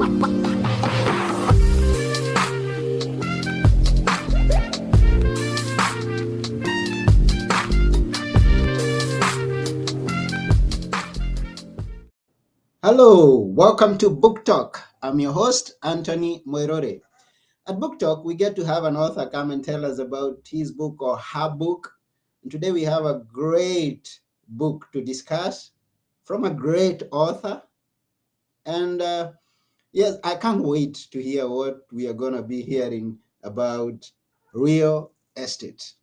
Hello, welcome to Book Talk. I'm your host, Anthony Moirore. At Book Talk, we get to have an author come and tell us about his book or her book. And today we have a great book to discuss from a great author. And yes, I can't wait to hear what we are going to be hearing about real estate.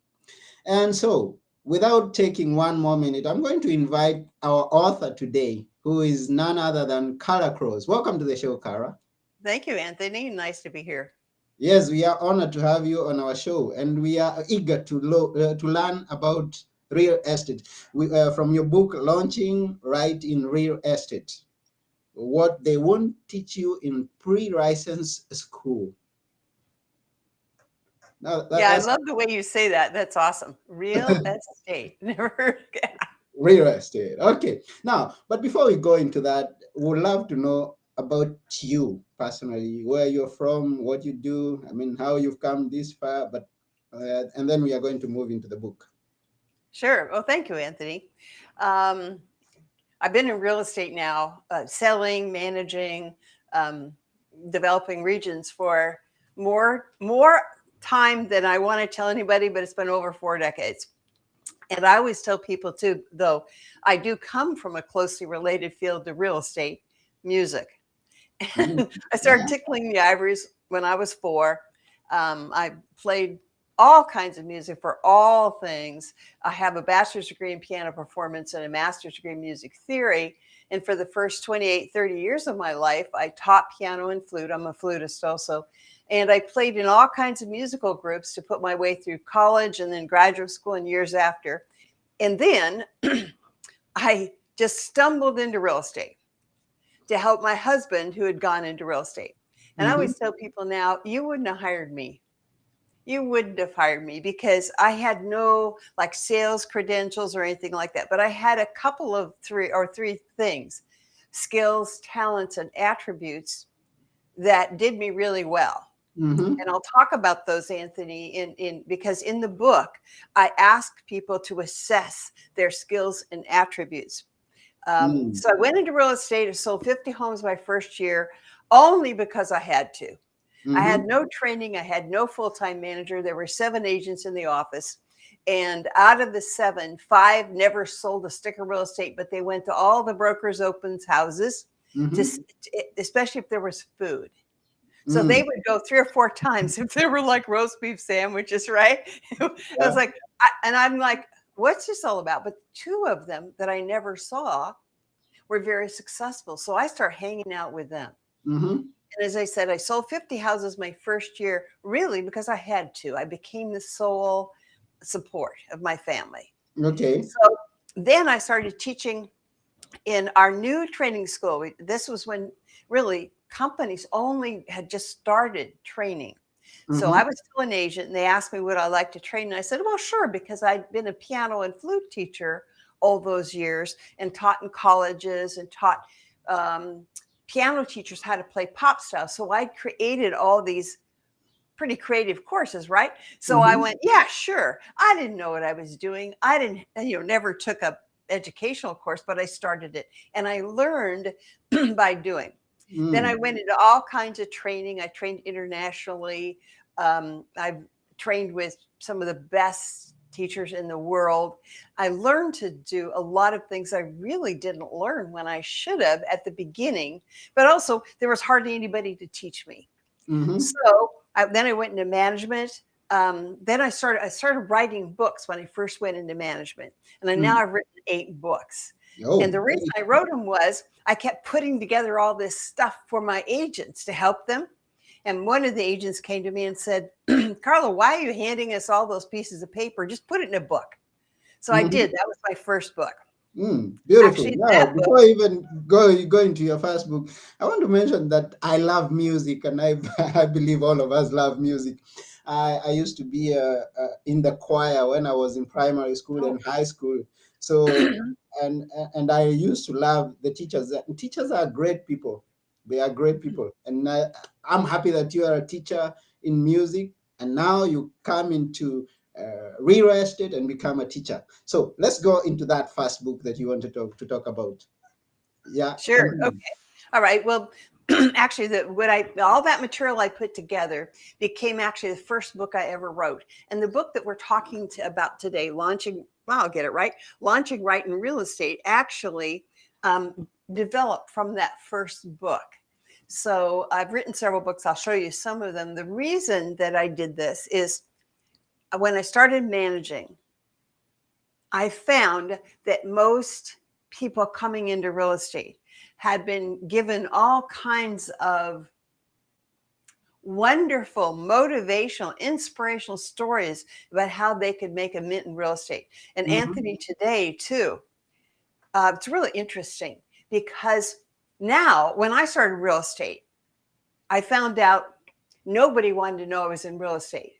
And so, without taking one more minute, I'm going to invite our author today, who is none other than Carla Cross. Welcome to the show, Cara. Thank you, Anthony. Nice to be here. Yes, we are honored to have you on our show, and we are eager to learn about real estate. From your book, Launching Right in Real Estate, what they won't teach you in pre-license school. Now, Yeah, I that's love the way you say that. That's awesome. Real estate. Never heard. real estate. Okay. Now, but before we go into that, we'd love to know about you personally, where you're from, what you do. I mean, how you've come this far. But and then we are going to move into the book. Sure. Well, thank you, Anthony. Um, I've been in real estate now, selling, managing, um, developing regions for more time than I want to tell anybody, but it's been over 4 decades. And I always tell people too, though, I do come from a closely related field to real estate, music. Mm, I yeah. started tickling the ivories when I was 4. I played all kinds of music for all things. I have a bachelor's degree in piano performance and a master's degree in music theory. And for the first 28, 30 years of my life, I taught piano and flute. I'm a flutist also. And I played in all kinds of musical groups to put my way through college and then graduate school and years after. And then I just stumbled into real estate to help my husband who had gone into real estate. And I Mm-hmm. always tell people now, you wouldn't have hired me. You wouldn't have hired me because I had no like sales credentials or anything like that. But I had a couple of three things, skills, talents, and attributes that did me really well. Mm-hmm. And I'll talk about those, Anthony, in because in the book, I ask people to assess their skills and attributes. Mm, So I went into real estate. I sold 50 homes my first year only because I had to. I mm-hmm. had no training. I had no full-time manager. There were 7 agents in the office. And out of the 7, 5 never sold a stick of real estate, but they went to all the brokers' opens houses, to, Mm-hmm. especially if there was food. So Mm, they would go 3 or 4 times if there were like roast beef sandwiches, right? I was yeah. like, and I'm like, what's this all about? But 2 of them that I never saw were very successful. So I start hanging out with them. Mm-hmm. And as I said, I sold 50 houses my first year, really because I had to. I became the sole support of my family. Okay. So then I started teaching in our new training school. This was when really companies only had just started training. So Mm-hmm. I was still an agent and they asked me would I like to train. And I said, well, sure, because I'd been a piano and flute teacher all those years and taught in colleges and taught um, piano teachers how to play pop style. So I created all these pretty creative courses, right? So I Mm-hmm. went, yeah, sure. I didn't know what I was doing. I didn't, never took a educational course, but I started it and I learned by doing. Then I Mm, went into all kinds of training. I trained internationally. I've trained with some of the best teachers in the world. I learned to do a lot of things I really didn't learn when I should have at the beginning, but also there was hardly anybody to teach me. mm-hmm. So then I went into management. Then I started writing books when I first went into management, and now Mm. I've written 8 books. And Oh, the reason I wrote them was I kept putting together all this stuff for my agents to help them. And one of the agents came to me and said, Carla, why are you handing us all those pieces of paper? Just put it in a book. So I mm-hmm. did. That was my first book. Beautiful. Actually, Now, that book. before I even go into your first book, I want to mention that I love music, and I I believe all of us love music. I used to be in the choir when I was in primary school Oh, and high school. So and I used to love the teachers. Teachers are great people. They are great people. And I'm happy that you are a teacher in music, and now you come into real estate and become a teacher. So let's go into that first book that you wanted to talk about. Yeah, Sure. continue. Okay. All right. Well, actually, all that material I put together became actually the first book I ever wrote. And the book that we're talking about today, launching, well, I'll get it right, launching right in real estate, actually developed from that first book. So I've written several books. I'll show you some of them. The reason that I did this is when I started managing, I found that most people coming into real estate had been given all kinds of wonderful, motivational, inspirational stories about how they could make a mint in real estate. And Mm-hmm. Anthony today, too. It's really interesting because now, when I started real estate, I found out nobody wanted to know I was in real estate.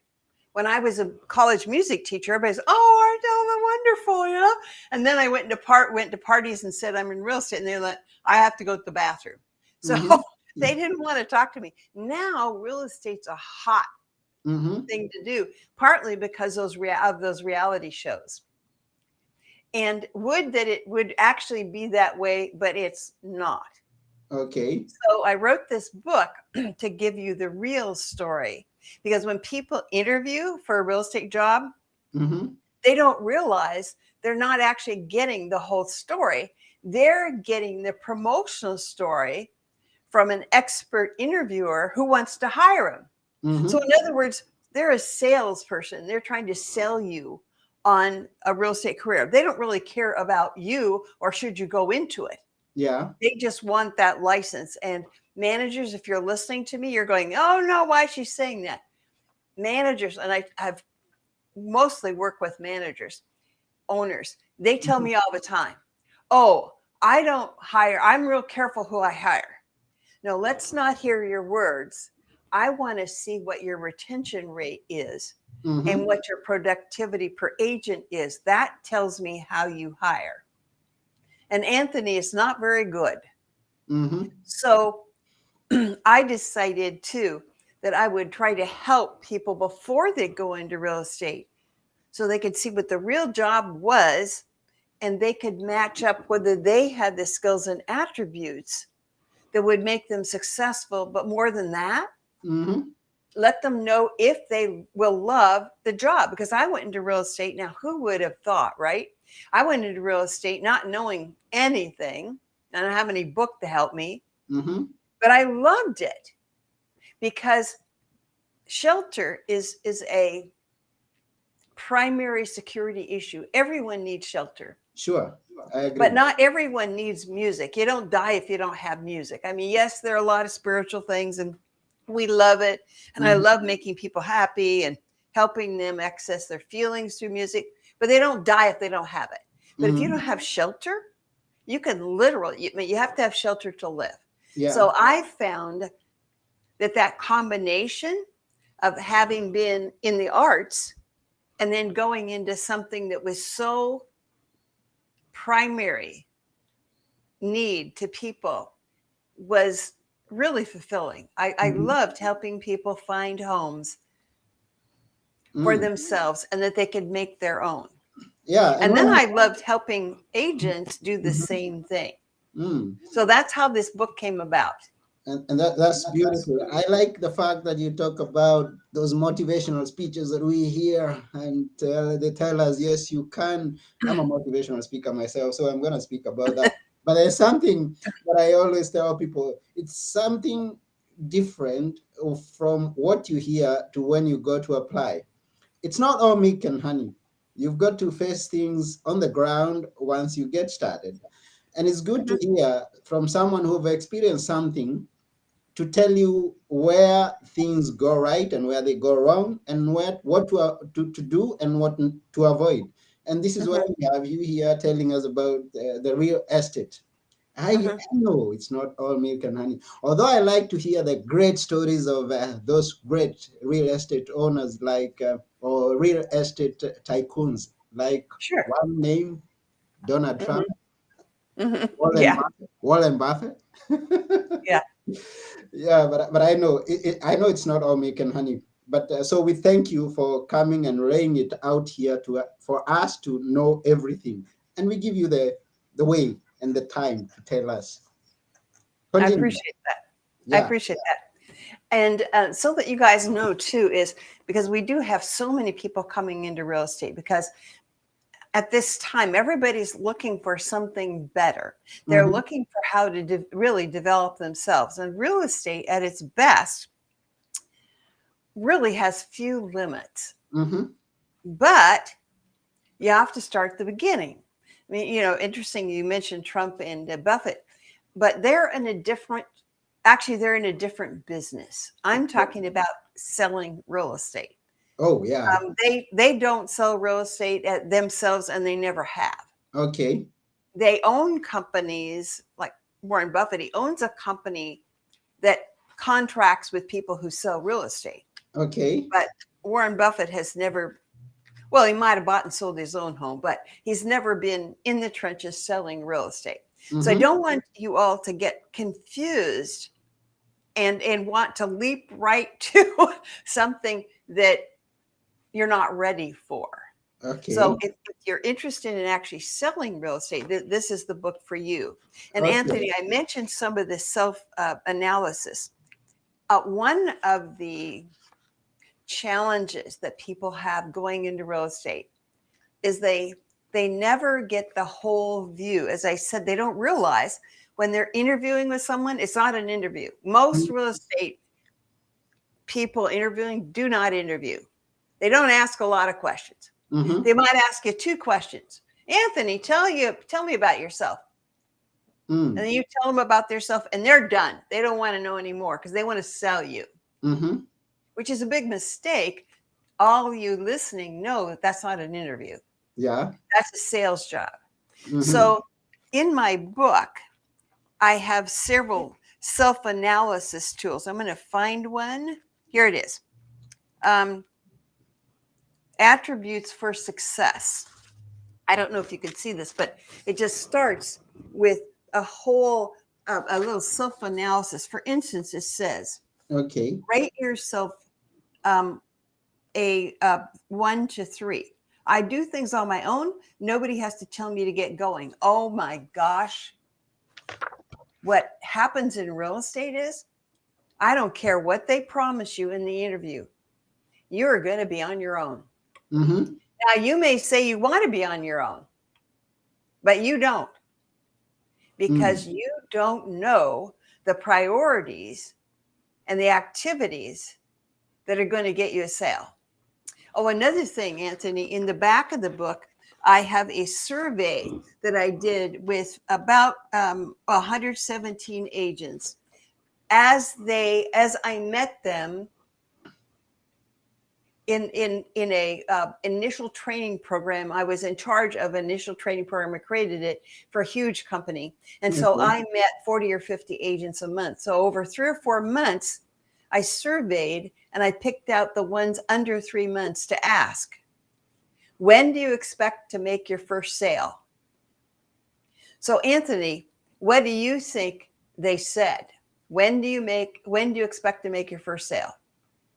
When I was a college music teacher, everybody's, oh, aren't you wonderful, you know? And then I went to parties and said I'm in real estate, and they're like, I have to go to the bathroom. So Mm-hmm. they didn't want to talk to me. Now real estate's a hot Mm-hmm. thing to do, partly because of those reality shows. And would that it would actually be that way, but it's not. Okay. So I wrote this book to give you the real story, because when people interview for a real estate job, Mm-hmm. they don't realize they're not actually getting the whole story. They're getting the promotional story from an expert interviewer who wants to hire them. So, Mm-hmm. in other words, they're a salesperson. They're trying to sell you on a real estate career. They don't really care about you or should you go into it. Yeah. They just want that license. And managers, if you're listening to me, you're going, oh no, why is she saying that? Managers, and I've mostly worked with managers, owners, they tell Mm-hmm. me all the time, oh, I don't hire, I'm real careful who I hire. No, let's not hear your words. I want to see what your retention rate is and Mm-hmm. what your productivity per agent is. That tells me how you hire. And Anthony is not very good. Mm-hmm. So I decided too that I would try to help people before they go into real estate so they could see what the real job was and they could match up whether they had the skills and attributes that would make them successful. But more than that, Mm-hmm. let them know if they will love the job. Because I went into real estate. Now, who would have thought, right? I went into real estate not knowing anything. I don't have any book to help me, Mm-hmm. but I loved it because shelter is a primary security issue. Everyone needs shelter, Sure. I but agree. not everyone needs music. You don't die if you don't have music. I mean, yes, there are a lot of spiritual things and we love it. And I Mm-hmm. love making people happy and helping them access their feelings through music, but they don't die if they don't have it. But if you don't Mm-hmm. have shelter, you can literally, you have to have shelter to live. Yeah. So I found that combination of having been in the arts and then going into something that was so primary need to people was really fulfilling. I Mm-hmm. loved helping people find homes for Mm. themselves and that they could make their own. Yeah. And And when then I I loved helping agents do the Mhm. same thing. Mm. So that's how this book came about. And that's beautiful. I like the fact that you talk about those motivational speeches that we hear, and they tell us, yes, you can. I'm a motivational speaker myself, so I'm going to speak about that. But there's something that I always tell people, it's something different from what you hear to when you go to apply. It's not all milk and honey. You've got to face things on the ground once you get started. And it's good to Mhm, hear from someone who've experienced something to tell you where things go right and where they go wrong, and what to do and what to avoid. And this is why mhm, we have you here telling us about the real estate. I mhm. know it's not all milk and honey, although I like to hear the great stories of those great real estate owners, like or real estate tycoons, like Sure. one name, Donald Trump, Mhm, mhm. Warren Yeah. Buffett. Warren Buffett. Yeah. Yeah, but I know I know it's not all milk and honey. But so we thank you for coming and laying it out here to for us to know everything, and we give you the way and the time to tell us. I Continue. appreciate that. I Yeah. appreciate that. And so that you guys know too, is because we do have so many people coming into real estate because at this time, everybody's looking for something better. They're Mm-hmm. looking for how to really develop themselves. And real estate at its best really has few limits, Mm-hmm. but you have to start at the beginning. I mean, interesting you mentioned Trump and Buffett, but they're in a different, actually, they're in a different business. I'm talking about selling real estate. Oh yeah. They don't sell real estate at themselves, and they never have. Okay. They own companies like Warren Buffett. He owns a company that contracts with people who sell real estate. Okay. But Warren Buffett has never, well, he might have bought and sold his own home, but he's never been in the trenches selling real estate. So I Mm-hmm. don't want you all to get confused and want to leap right to something that you're not ready for. So Okay. if you're interested in actually selling real estate, this is the book for you. And Okay. Anthony, I mentioned some of this self analysis. One of the challenges that people have going into real estate is they never get the whole view. As I said, they don't realize when they're interviewing with someone, it's not an interview. Most real estate people interviewing do not interview. They don't ask a lot of questions. Mm-hmm. They might ask you two questions. Anthony, tell me about yourself. And Mm. then you tell them about themselves and they're done. They don't want to know anymore because they want to sell you, Mm-hmm. which is a big mistake. All you listening know that that's not an interview. Yeah. That's a sales job. Mm-hmm. So in my book, I have several self-analysis tools. I'm going to find one. Here it is. Um, Attributes for success. I don't know if you can see this, but it just starts with a little self analysis. For instance, it says, Okay. rate yourself um, a 1 to 3. I do things on my own. Nobody has to tell me to get going. Oh my gosh. What happens in real estate is I don't care what they promise you in the interview. You're going to be on your own. Mm-hmm. Now, you may say you want to be on your own, but you don't Mm. because you don't know the priorities and the activities that are going to get you a sale. Oh, another thing, Anthony, in the back of the book, I have a survey that I did with about 117 agents as I met them in a initial training program. I was in charge of initial training program. I created it for a huge company, and so Okay. I met 40 or 50 agents a month. So over 3 or 4 months, I surveyed and I picked out the ones under 3 months to ask, when do you expect to make your first sale? So Anthony, what do you think they said? When do you expect to make your first sale?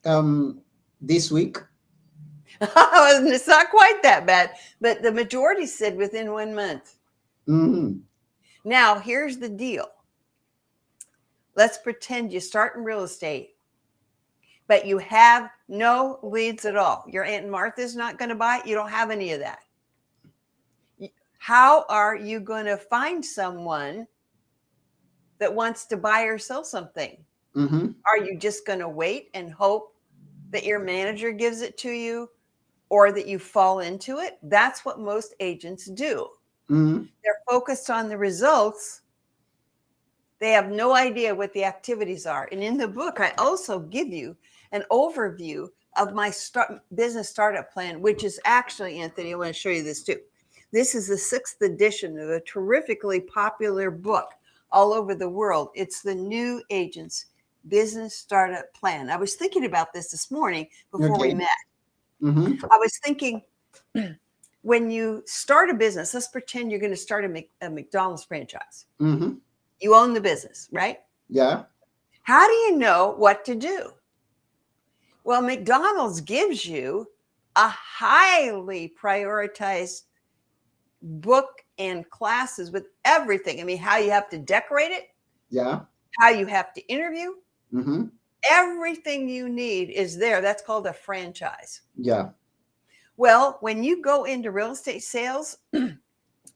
Um, this week. It's not quite that bad, but the majority said within 1 month. Mm-hmm. Now, here's the deal. Let's pretend you start in real estate, but you have no leads at all. Your Aunt Martha's not going to buy it. You don't have any of that. How are you going to find someone that wants to buy or sell something? Mm-hmm. Are you just going to wait and hope that your manager gives it to you or that you fall into it? That's what most agents do. Mm-hmm. They're focused on the results. They have no idea what the activities are. And in the book, I also give you an overview of my business startup plan, which is actually, Anthony, I want to show you this too. This is the 6th edition of a terrifically popular book all over the world. It's the New Agents Business Startup Plan. I was thinking about this morning before we Okay. met. Mm-hmm. I was thinking, when you start a business, let's pretend you're going to start a McDonald's franchise. Mm-hmm. You own the business, right? Yeah. How do you know what to do? Well, McDonald's gives you a highly prioritized book and classes with everything. I mean, how you have to decorate it, Yeah. how you have to interview, Mm-hmm. everything you need is there. That's called a franchise. Yeah. Well, when you go into real estate sales,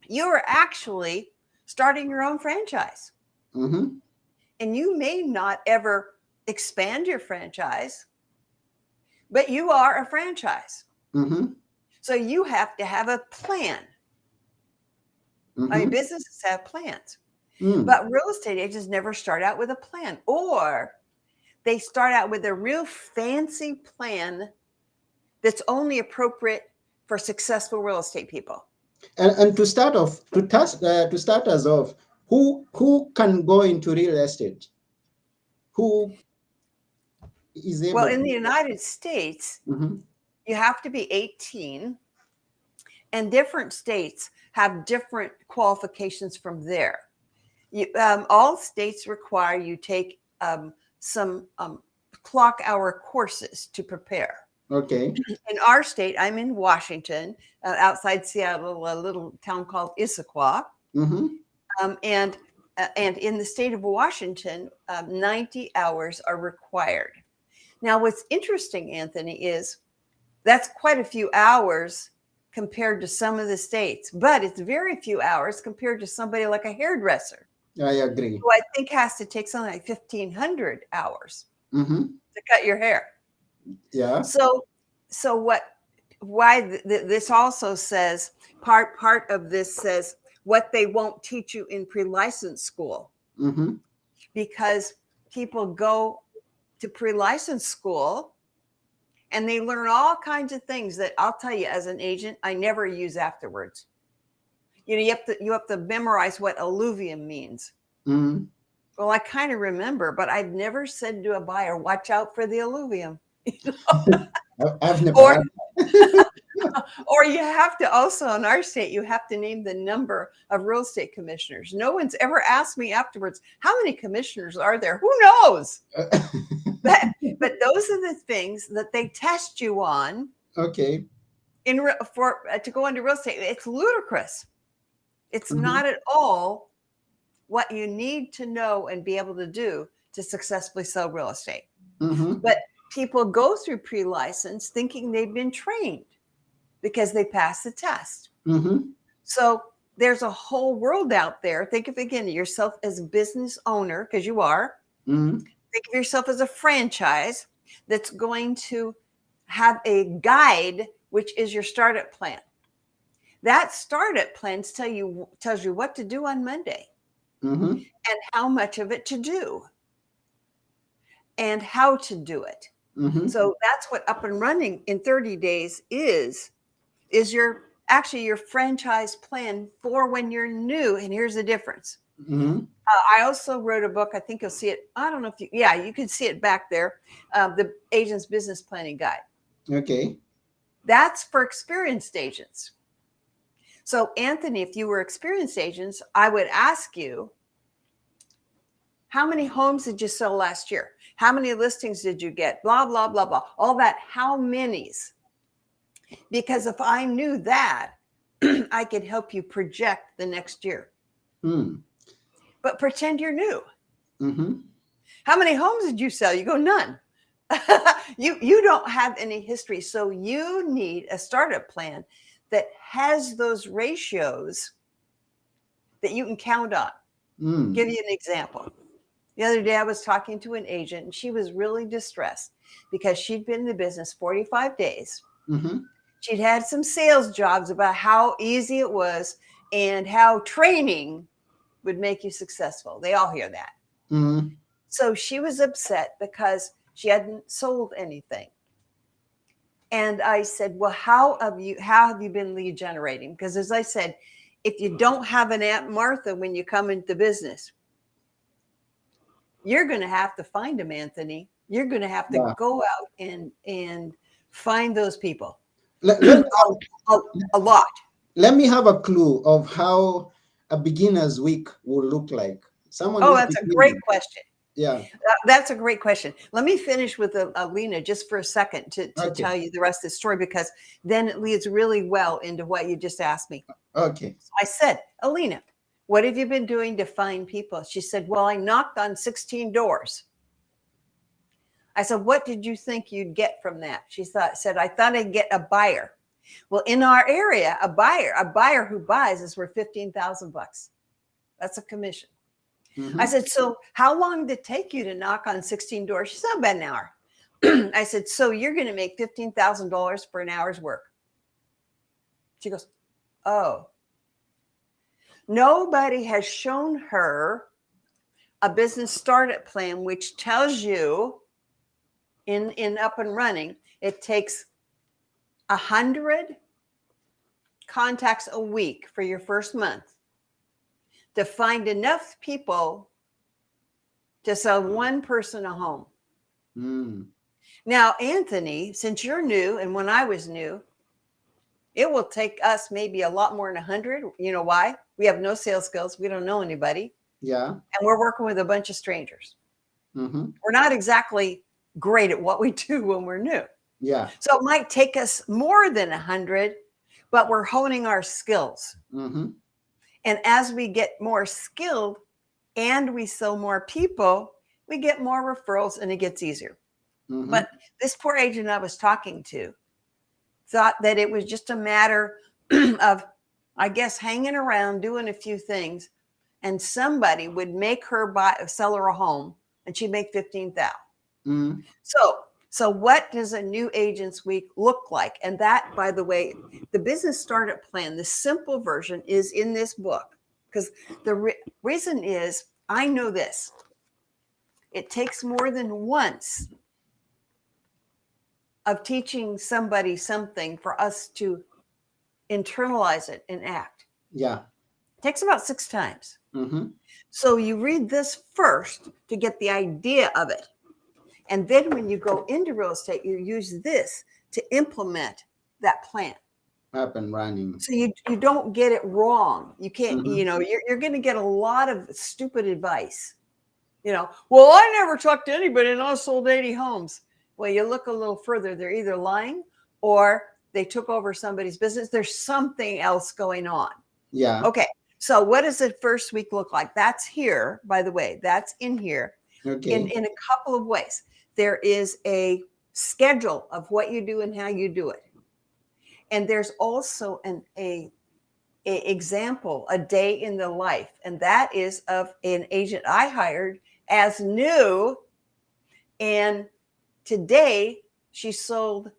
you are actually starting your own franchise. Mm-hmm. And you may not ever expand your franchise, but you are a franchise. Mm-hmm. So you have to have a plan. I mean, Mm-hmm. businesses have plans, Mm. but real estate agents never start out with a plan, or they start out with a real fancy plan that's only appropriate for successful real estate people. And to start off, to start us off, who can go into real estate? Who is Well, able in the to? United States, Mm-hmm. you have to be 18, and different states have different qualifications from there. All states require you take some clock hour courses to prepare. Okay. In our state, I'm in Washington, outside Seattle, a little town called Issaquah, Mm-hmm. and and in the state of Washington, 90 hours are required. Now, what's interesting, Anthony, is that's quite a few hours compared to some of the states, but it's very few hours compared to somebody like a hairdresser, I agree. who I think has to take something like 1,500 hours Mm-hmm. to cut your hair. Yeah. So, so what? Why this also says part of this says what they won't teach you in pre-license school, Mm-hmm. because people go to pre-license school and they learn all kinds of things that I'll tell you as an agent I never use afterwards. You have to memorize what alluvium means. Mm-hmm. Well, I kind of remember, but I've never said to a buyer, "Watch out for the alluvium." I've never or had. or you have to also, in our state, you have to name the number of real estate commissioners. No one's ever asked me afterwards, how many commissioners are there? Who knows? But those are the things that they test you on Okay. to go into real estate. It's ludicrous. It's Mm-hmm. not at all what you need to know and be able to do to successfully sell real estate. Mm-hmm. But people go through pre-license thinking they've been trained because they passed the test. Mm-hmm. So there's a whole world out there. Think of, again, yourself as a business owner, because you are. Mm-hmm. Think of yourself as a franchise that's going to have a guide, which is your startup plan. That startup plan tells you what to do on Monday Mm-hmm. and how much of it to do and how to do it. Mm-hmm. So that's what up and running in 30 days is your franchise plan for when you're new. And here's the difference. Mm-hmm. I also wrote a book. I think you'll see it. I don't know if you can see it back there. The Agent's Business Planning Guide. Okay. That's for experienced agents. So, Anthony, if you were experienced agents, I would ask you, how many homes did you sell last year? How many listings did you get? Blah, blah, blah, blah. All that, how many's? Because if I knew that, I could help you project the next year. Mm. But pretend you're new. Mm-hmm. How many homes did you sell? You go, none. You don't have any history. So you need a startup plan that has those ratios that you can count on. Mm. Give you an example. The other day I was talking to an agent and she was really distressed because she'd been in the business 45 days. Mm-hmm. She'd had some sales jobs about how easy it was and how training would make you successful. They all hear that. Mm-hmm. So she was upset because she hadn't sold anything. And I said, well, how have you been lead generating? Because as I said, if you don't have an Aunt Martha when you come into business, you're going to have to find them, Anthony. You're going to have to Yeah. go out and find those people. Let, A lot. let me have a clue of how a beginner's week will look like. Someone Oh, who's that's a great beginning. question. Yeah. That's a great question. Let me finish with Alina just for a second to Okay. tell you the rest of the story, because then it leads really well into what you just asked me. Okay. So I said, Alina, what have you been doing to find people? She said, well, I knocked on 16 doors. I said, what did you think you'd get from that? Said, I thought I'd get a buyer. Well, in our area, a buyer who buys is worth 15,000 bucks. That's a commission. I Mm-hmm. said, so how long did it take you to knock on 16 doors? She said, about an hour. I said, so you're going to make $15,000 for an hour's work. She goes, oh, nobody has shown her a business startup plan, which tells you in up and running, it takes 100 contacts a week for your first month to find enough people to sell one person a home. Mm. Now, Anthony, since you're new and when I was new, it will take us maybe a lot more than 100. You know why? We have no sales skills. We don't know anybody. Yeah. And we're working with a bunch of strangers. Mm-hmm. We're not exactly great at what we do when we're new. Yeah. So it might take us more than 100, but we're honing our skills. Mm-hmm. And as we get more skilled and we sell more people, we get more referrals and it gets easier. Mm-hmm. But this poor agent I was talking to thought that it was just a matter of, I guess, hanging around, doing a few things, and somebody would make her sell her a home, and she'd make 15,000. Mm-hmm. So what does a new agent's week look like? And that, by the way, the business startup plan, the simple version, is in this book, because the reason is, I know this. It takes more than once of teaching somebody something for us to internalize it and act. Yeah. It takes about 6 times. Mm-hmm. So you read this first to get the idea of it. And then when you go into real estate, you use this to implement that plan. Up and running. So you don't get it wrong. You can't, Mm-hmm. you're going to get a lot of stupid advice. Well, I never talked to anybody and I sold 80 homes. Well, you look a little further, they're either lying or they took over somebody's business. There's something else going on. Yeah. Okay. So what does the first week look like? That's here, by the way, that's in here Okay. in a couple of ways. There is a schedule of what you do and how you do it. And there's also a example, a day in the life. And that is of an agent I hired as new. And today she sold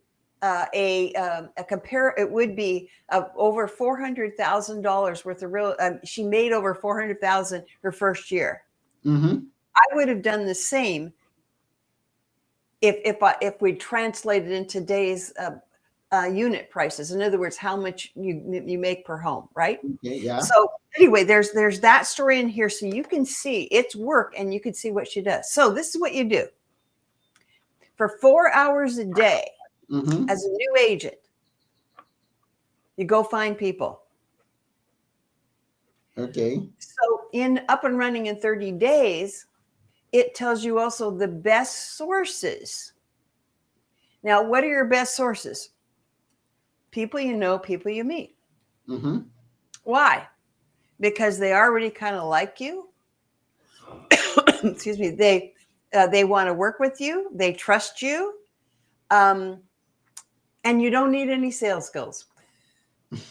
it would be over $400,000 worth of real. She made over 400,000 her first year. Mm-hmm. I would have done the same if we translated in today's unit prices. In other words, how much you make per home, right? Okay. Yeah. So anyway, there's that story in here, so you can see it's work and you can see what she does. So this is what you do for 4 hours a day. Mm-hmm. As a new agent, you go find people. Okay. So in Up and Running in 30 Days, it tells you also the best sources. Now, what are your best sources? People you know, people you meet. Mm-hmm. Why? Because they already kind of like you. Excuse me. They want to work with you. They trust you. And you don't need any sales skills.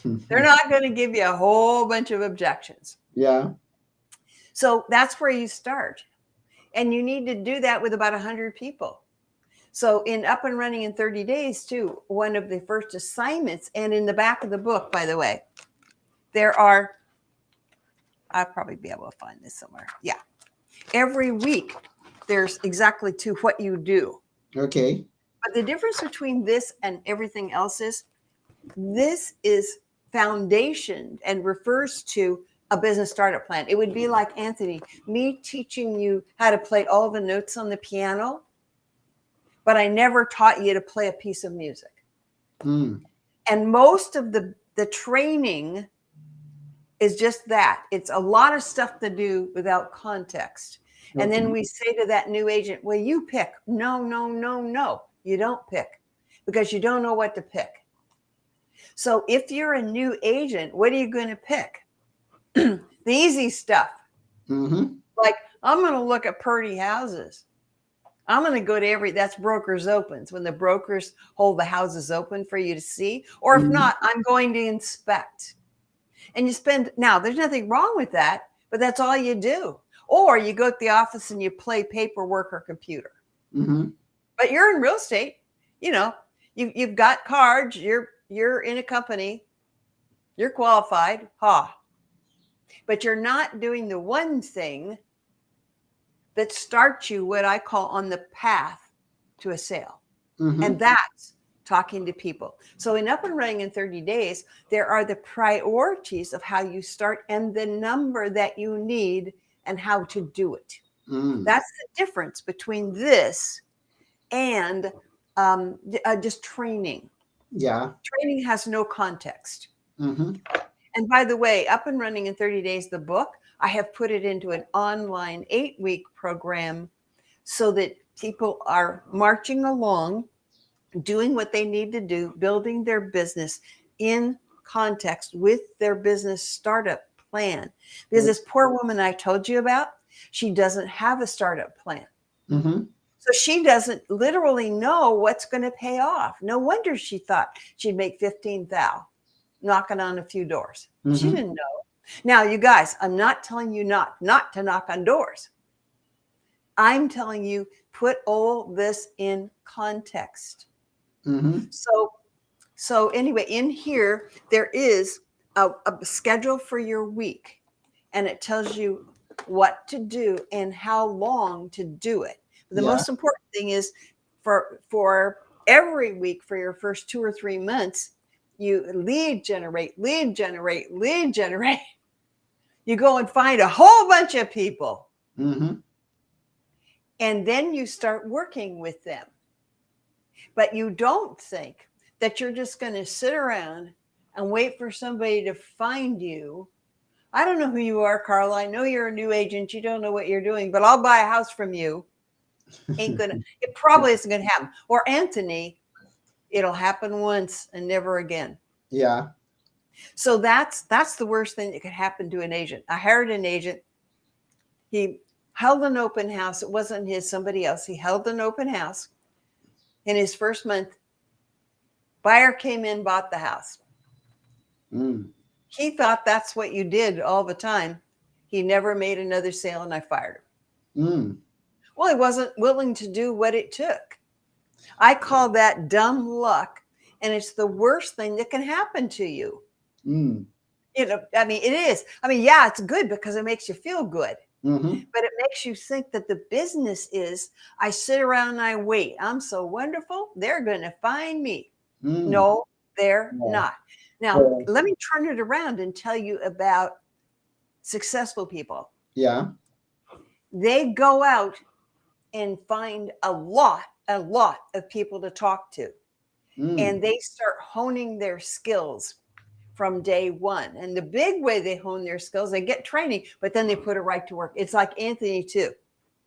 They're not going to give you a whole bunch of objections. Yeah. So that's where you start. And you need to do that with about 100 people. So in Up and Running in 30 Days, too, one of the first assignments, and in the back of the book, by the way, I'll probably be able to find this somewhere. Yeah. Every week, there's exactly to what you do. Okay. But the difference between this and everything else is this is foundation and refers to a business startup plan. It would be like, Anthony, me teaching you how to play all the notes on the piano, but I never taught you to play a piece of music. Mm. And most of the training is just that. It's a lot of stuff to do without context. And Okay. then we say to that new agent, well, you pick. No, no, no, no. You don't pick because you don't know what to pick. So if you're a new agent, what are you going to pick? The easy stuff. Mm-hmm. Like, I'm going to look at pretty houses. I'm going to go to that's brokers opens when the brokers hold the houses open for you to see. Or if Mm-hmm. not, I'm going to inspect. And you spend, now there's nothing wrong with that, but that's all you do. Or you go to the office and you play paperwork or computer. Mm-hmm. But you're in real estate, you know, you've got cards, you're in a company, you're qualified, but you're not doing the one thing that starts you what I call on the path to a sale. And Mm-hmm. that's talking to people. So in Up and Running in 30 Days, there are the priorities of how you start and the number that you need and how to do it. Mm. That's the difference between this and just training. Yeah. Training has no context. Mm-hmm. And by the way, Up and Running in 30 Days, the book, I have put it into an online 8-week program so that people are marching along, doing what they need to do, building their business in context with their business startup plan. Because this poor woman I told you about, she doesn't have a startup plan. Mm-hmm. So she doesn't literally know what's going to pay off. No wonder she thought she'd make 15,000 knocking on a few doors. She Mm-hmm. didn't know. Now, you guys, I'm not telling you not to knock on doors. I'm telling you, put all this in context. Mm-hmm. So anyway, in here, there is a schedule for your week, and it tells you what to do and how long to do it. But the Yeah. most important thing is for every week for your first 2 or 3 months, you lead generate, lead generate, lead generate. You go and find a whole bunch of people, Mm-hmm. and then you start working with them. But you don't think that you're just going to sit around and wait for somebody to find you. I don't know who you are, Carla. I know you're a new agent. You don't know what you're doing, but I'll buy a house from you. It probably isn't going to happen. Or Anthony, it'll happen once and never again. Yeah. So that's the worst thing that could happen to an agent. I hired an agent. He held an open house. It wasn't his, somebody else. He held an open house. In his first month, buyer came in, bought the house. Mm. He thought that's what you did all the time. He never made another sale and I fired him. Mm. Well, he wasn't willing to do what it took. I call that dumb luck. And it's the worst thing that can happen to you. Mm. I mean, it is. I mean, yeah, it's good because it makes you feel good. Mm-hmm. But it makes you think that the business is, I sit around and I wait. I'm so wonderful. They're going to find me. Mm. No, they're Yeah. not. Now, So, let me turn it around and tell you about successful people. yeah. They go out and find a lot of people to talk to. Mm. And they start honing their skills from day one. And the big way they hone their skills, they get training, but then they put it right to work. It's like Anthony too.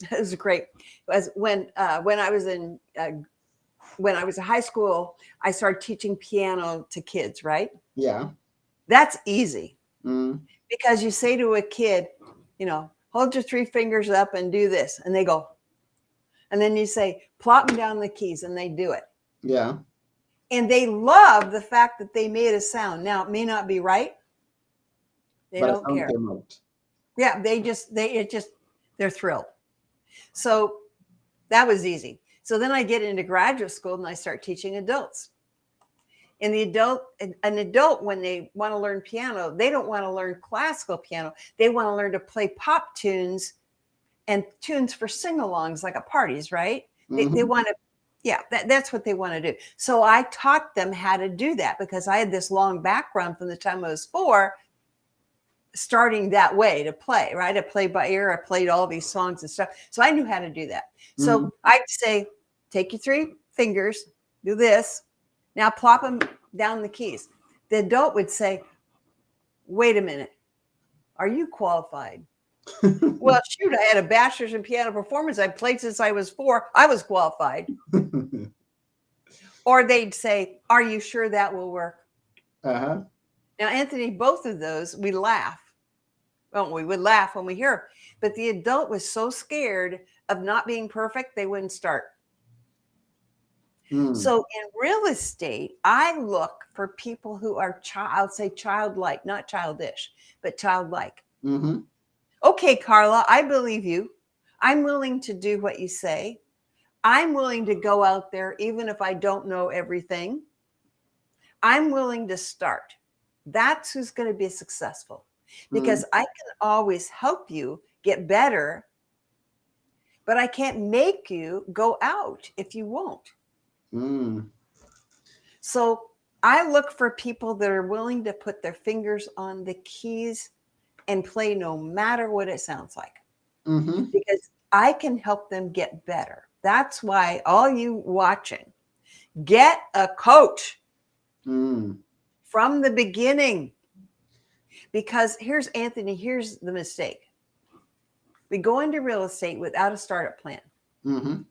It was great. As when I was in when I was in high school, I started teaching piano to kids. Right? Yeah. That's easy Mm. because you say to a kid, hold your 3 fingers up and do this, and they go. And then you say, plop them down the keys, and they do it. Yeah. And they love the fact that they made a sound. Now, it may not be right. They But don't sound care. came out. Yeah, they're thrilled. So that was easy. So then I get into graduate school and I start teaching adults. And an adult, when they want to learn piano, they don't want to learn classical piano. They want to learn to play pop tunes and tunes for sing-alongs, like at parties, right? They Mm-hmm. want to, yeah, that's what they want to do. So I taught them how to do that because I had this long background from the time I was 4, starting that way to play, right? I played by ear. I played all these songs and stuff. So I knew how to do that. Mm-hmm. So I'd say, take your 3 fingers, do this. Now plop them down the keys. The adult would say, wait a minute. Are you qualified? Well, shoot, I had a bachelor's in piano performance. I played since I was 4. I was qualified. Or they'd say, "Are you sure that will work?" Uh-huh. Now, Anthony, both of those, we laugh. Well, we would laugh when we hear, but the adult was so scared of not being perfect, they wouldn't start. Mm. So in real estate, I look for people who are I'll say childlike, not childish, but childlike. Mm-hmm. Okay, Carla, I believe you. I'm willing to do what you say. I'm willing to go out there even if I don't know everything. I'm willing to start. That's who's going to be successful Mm. because I can always help you get better, but I can't make you go out if you won't. Mm. So I look for people that are willing to put their fingers on the keys and play no matter what it sounds like, Mm-hmm. because I can help them get better. That's why all you watching, get a coach Mm. from the beginning. Because here's Anthony, here's the mistake. We go into real estate without a startup plan. Mm-hmm.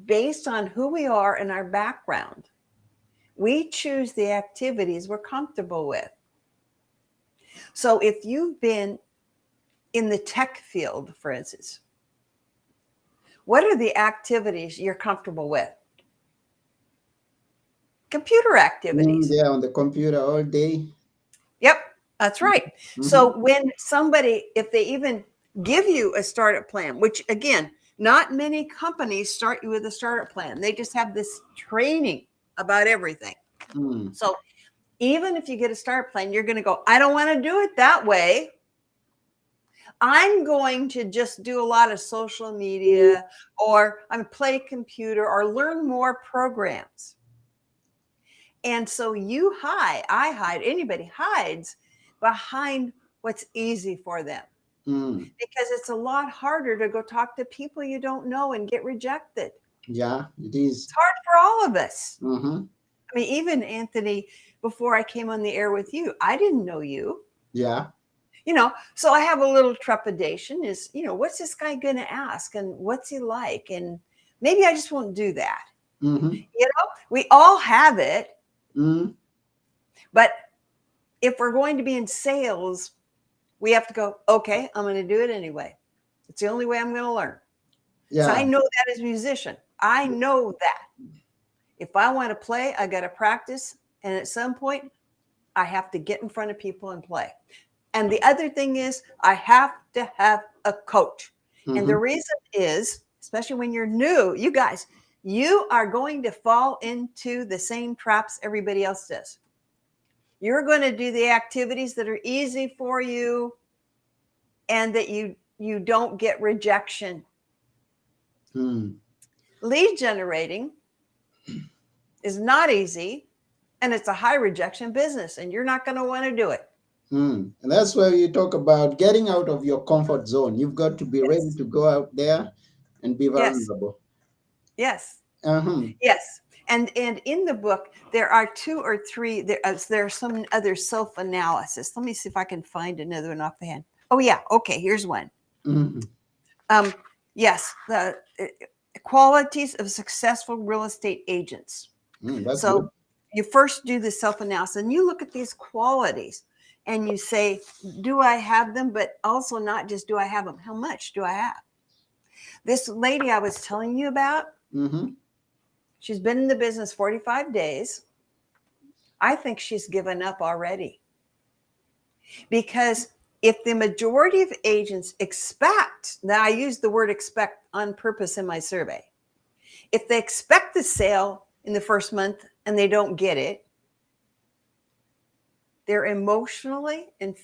Based on who we are and our background, we choose the activities we're comfortable with. So if you've been in the tech field, for instance, what are the activities you're comfortable with? Computer Mm, activities. yeah, on the computer all day. Yep, that's right. Mm-hmm. So when somebody, if they even give you a startup plan, which again, not many companies start you with a startup plan, they just have this training about everything. Mm. So even if you get a startup plan, you're going to go, I don't want to do it that way. I'm going to just do a lot of social media, or I'm play computer, or learn more programs. And so I hide, anybody hides behind what's easy for them, Mm. because it's a lot harder to go talk to people you don't know and get rejected. Yeah, it is. It's hard for all of us. Mm-hmm. I mean, even Anthony, before I came on the air with you, I didn't know you. Yeah. So I have a little trepidation is, what's this guy going to ask and what's he like? And maybe I just won't do that. Mm-hmm. We all have it, Mm. but if we're going to be in sales, we have to go, okay, I'm going to do it anyway. It's the only way I'm going to learn. So I Yeah. know that as a musician. I know that if I want to play, I got to practice. And at some point, I have to get in front of people and play. And the other thing is, I have to have a coach. And the Mm-hmm. reason is, especially when you're new, you guys, you are going to fall into the same traps everybody else does. You're going to do the activities that are easy for you and that you don't get rejection. Mm. Lead generating is not easy, and it's a high rejection business, and you're not going to want to do it. Mm. And that's where you talk about getting out of your comfort zone. You've got to be ready Yes. to go out there and be Yes. vulnerable. Yes. Uh-huh. Yes. And in the book, there are 2 or 3, there's some other self-analysis. Let me see if I can find another one off the hand. Oh, yeah. Okay. Here's one. Mm-hmm. Um, yes. The qualities of successful real estate agents. Mm, that's So good. you first do the self-analysis and you look at these qualities and you say, do I have them? But also not just do I have them? How much do I have? This lady I was telling you about, Mm-hmm. she's been in the business 45 days. I think she's given up already, because if the majority of agents expect, now I use the word expect on purpose in my survey, if they expect the sale in the first month and they don't get it, they're emotionally and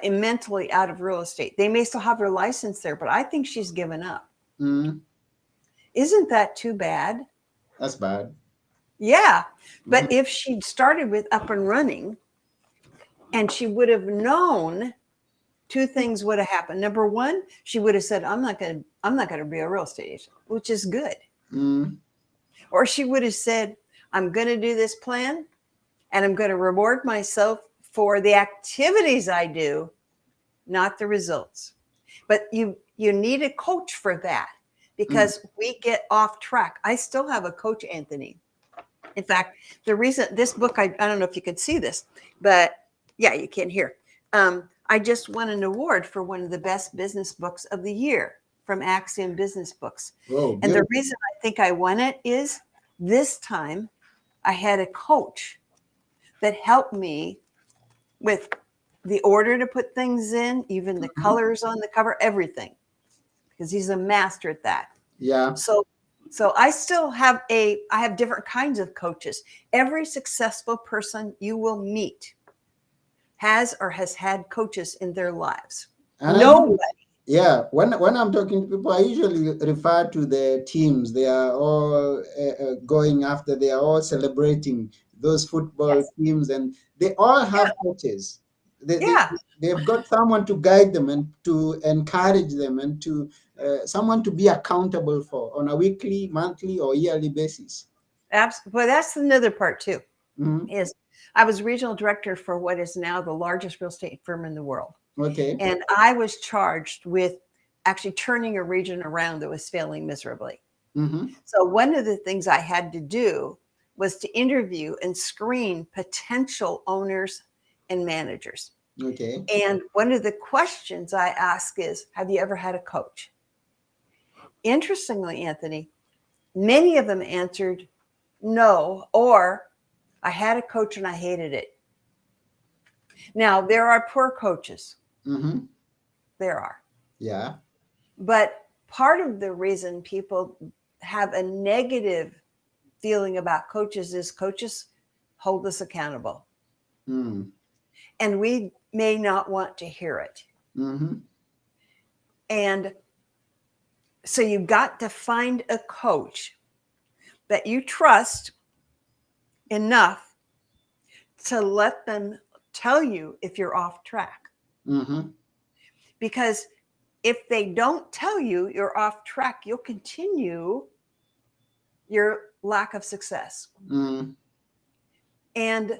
mentally out of real estate. They may still have their license there, but I think she's given up. Mm. Isn't that too bad? That's bad. Yeah. Mm-hmm. But if she'd started with up and running, and she would have known, 2 things would have happened. Number one, she would have said, I'm not going to be a real estate agent, which is good. Mm. Or she would have said, I'm going to do this plan and I'm going to reward myself for the activities I do, not the results. But you need a coach for that Mm. because we get off track. I still have a coach, Anthony. In fact, the reason this book, I don't know if you can see this, but yeah, you can hear. I just won an award for one of the best business books of the year from Axiom Business Books. Oh, And the beautiful. reason I think I won it is this time I had a coach that helped me with the order to put things in, even the Mhm. colors on the cover, everything, because he's a master at that. Yeah. So so I have different kinds of coaches. Every successful person you will meet has or has had coaches in their lives. And I Nobody. think, yeah, when I'm talking to people, I usually refer to the teams. They are all going after. They are all celebrating those football Yes. teams, and they all Yeah. have coaches. They, they Yeah. they've got someone to guide them and to encourage them and to someone to be accountable for on a weekly, monthly, or yearly basis. Well, that's another part too. Hmm. Is I was regional director for what is now the largest real estate firm in the world. Okay. And I was charged with actually turning a region around that was failing miserably. Hmm. So one of the things I had to do was to interview and screen potential owners and managers. Okay. And one of the questions I ask is, have you ever had a coach? Interestingly, Anthony, many of them answered no, or I had a coach and I hated it. Now, there are poor coaches. Hmm. There are. Yeah. But part of the reason people have a negative feeling about coaches is coaches hold us accountable. Mm. And we may not want to hear it. Hmm. And so you've got to find a coach that you trust enough to let them tell you if you're off track. Hmm. Because if they don't tell you you're off track, you'll continue your lack of success. Mm. And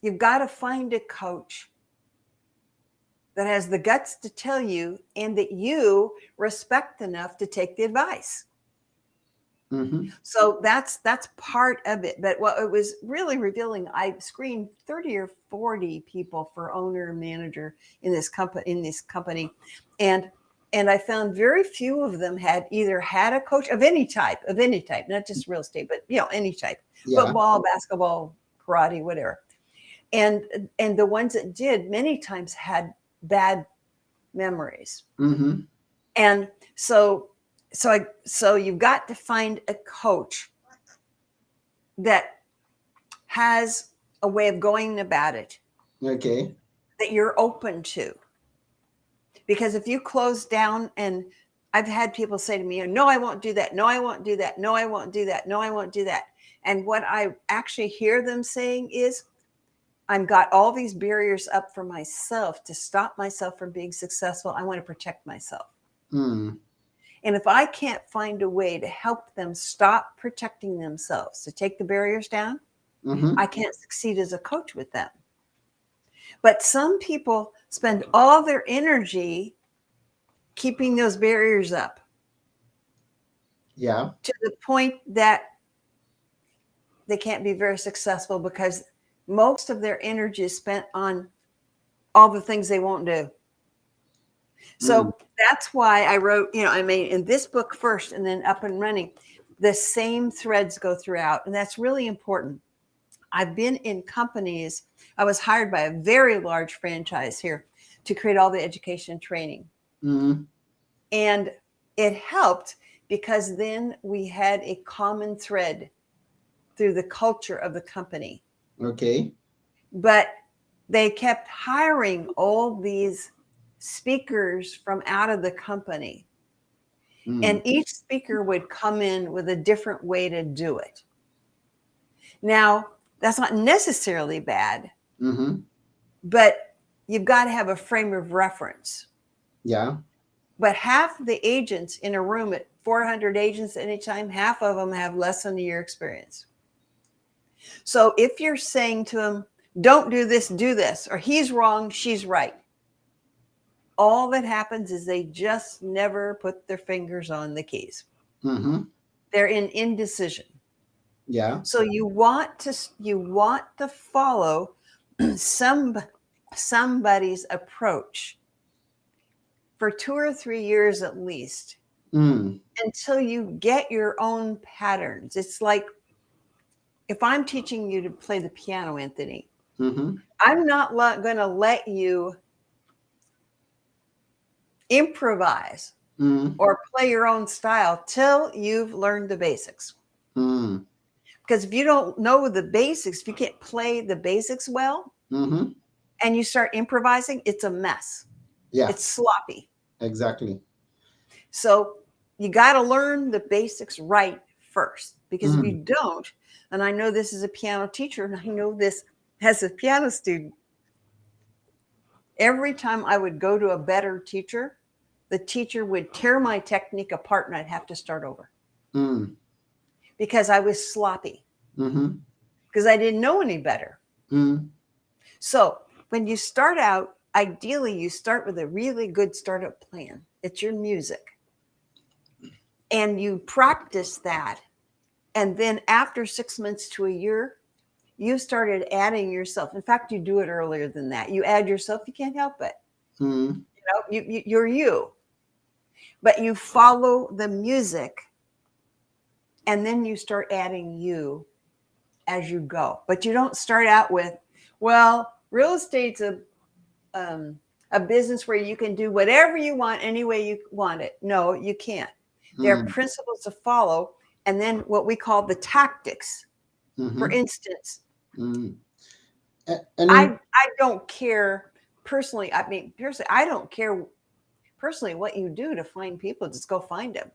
you've got to find a coach that has the guts to tell you and that you respect enough to take the advice. Hmm. So that's part of it. But what it was really revealing, I screened 30 or 40 people for owner and manager in this company. And I found very few of them had either had a coach of any type, not just real estate, but any type, Yeah. football, basketball, karate, whatever. And the ones that did many times had bad memories. Hmm. And so you've got to find a coach that has a way of going about it Okay. that you're open to. Because if you close down, and I've had people say to me, no, I won't do that. No, I won't do that. No, I won't do that. No, I won't do that. And what I actually hear them saying is, I've got all these barriers up for myself to stop myself from being successful. I want to protect myself. Mm. And if I can't find a way to help them stop protecting themselves, to take the barriers down, I Hmm. can't succeed as a coach with them. But some people spend all their energy keeping those barriers up Yeah. to the point that they can't be very successful because most of their energy is spent on all the things they won't do. Mm. So that's why I wrote, I mean, in this book first and then Up and Running, the same threads go throughout. And that's really important. I've been in companies. I was hired by a very large franchise here to create all the education and training. Mm. And it helped because then we had a common thread through the culture of the company. Okay. But they kept hiring all these speakers from out of the company. Mm. And each speaker would come in with a different way to do it. Now, that's not necessarily bad, Hmm. but you've got to have a frame of reference. Yeah. But half the agents in a room at 400 agents at any time, half of them have less than a year experience. So if you're saying to them, don't do this, do this, or he's wrong, she's right. All that happens is they just never put their fingers on the keys. Mm-hmm. They're in indecision. Yeah. So you want to follow some somebody's approach for 2 or 3 years at least Mm. until you get your own patterns. It's like if I'm teaching you to play the piano, Anthony, Mm-hmm. I'm not going to let you improvise Mm. or play your own style till you've learned the basics. Mm. Because if you don't know the basics, if you can't play the basics well Mm-hmm. and you start improvising, it's a mess. Yeah, It's sloppy. exactly. So you got to learn the basics right first. Because if you Mm. don't, and I know this as a piano teacher, and I know this as a piano student, every time I would go to a better teacher, the teacher would tear my technique apart and I'd have to start over Mm. because I was sloppy, Mm-hmm. because I didn't know any better. Mm. So when you start out, ideally, you start with a really good startup plan. It's your music. And you practice that. And then after 6 months to a year, you started adding yourself. In fact, you do it earlier than that. You add yourself, you can't help it. Mm. You're you. But you follow the music and then you start adding you as you go. But you don't start out with, well, real estate's a business where you can do whatever you want any way you want it. No, you can't. There are Mm. principles to follow, and then what we call the tactics. For Mm-hmm. instance, Mm. And in I don't care personally. I mean, personally, I don't care personally what you do to find people. Just go find them.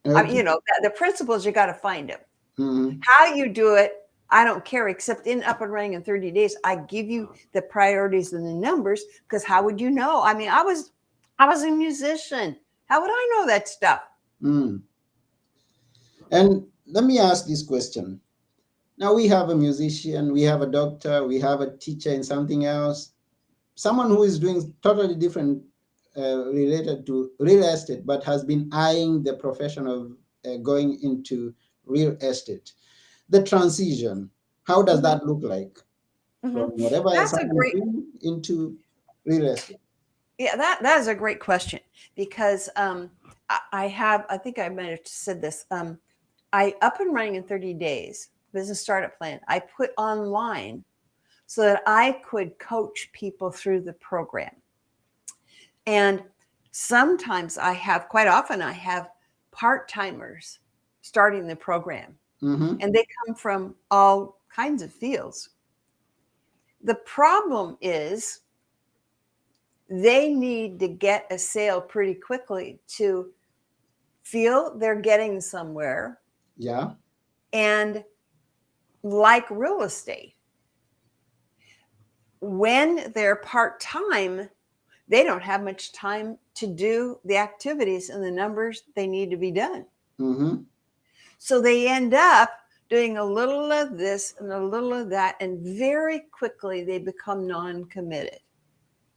I mean, okay. the principles, you got to find them. Mm. How you do it, I don't care, except in Up and Running in 30 Days, I give you the priorities and the numbers, because how would you know? I mean, I was a musician. How would I know that stuff? Mm. And let me ask this question. Now we have a musician, we have a doctor, we have a teacher in something else, someone who is doing totally different related to real estate, but has been eyeing the profession of going into real estate. The transition, how does Mhm, that look like from mhm. whatever That's a someone is great, doing into real estate? yeah, that is a great question, because I think I might have said this. I Up and Running in 30 Days business startup plan, I put online so that I could coach people through the program. And sometimes quite often, I have part timers starting the program, Mm-hmm. and they come from all kinds of fields. The problem is they need to get a sale pretty quickly to feel they're getting somewhere. Yeah. And like real estate, when they're part time, they don't have much time to do the activities and the numbers they need to be done. Mm-hmm. So they end up doing a little of this and a little of that, and very quickly they become non committed.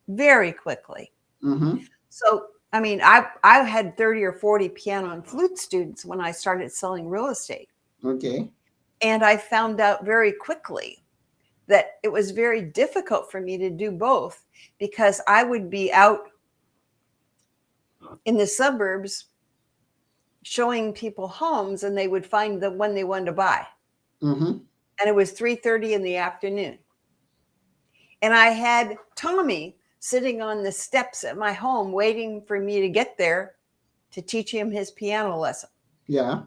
Very quickly. Mm-hmm. So, I mean, I had 30 or 40 piano and flute students when I started selling real estate. Okay. And I found out very quickly that it was very difficult for me to do both, because I would be out in the suburbs showing people homes and they would find the one they wanted to buy. Mm-hmm. And it was 3:30 in the afternoon. And I had Tommy sitting on the steps at my home waiting for me to get there to teach him his piano lesson. Yeah.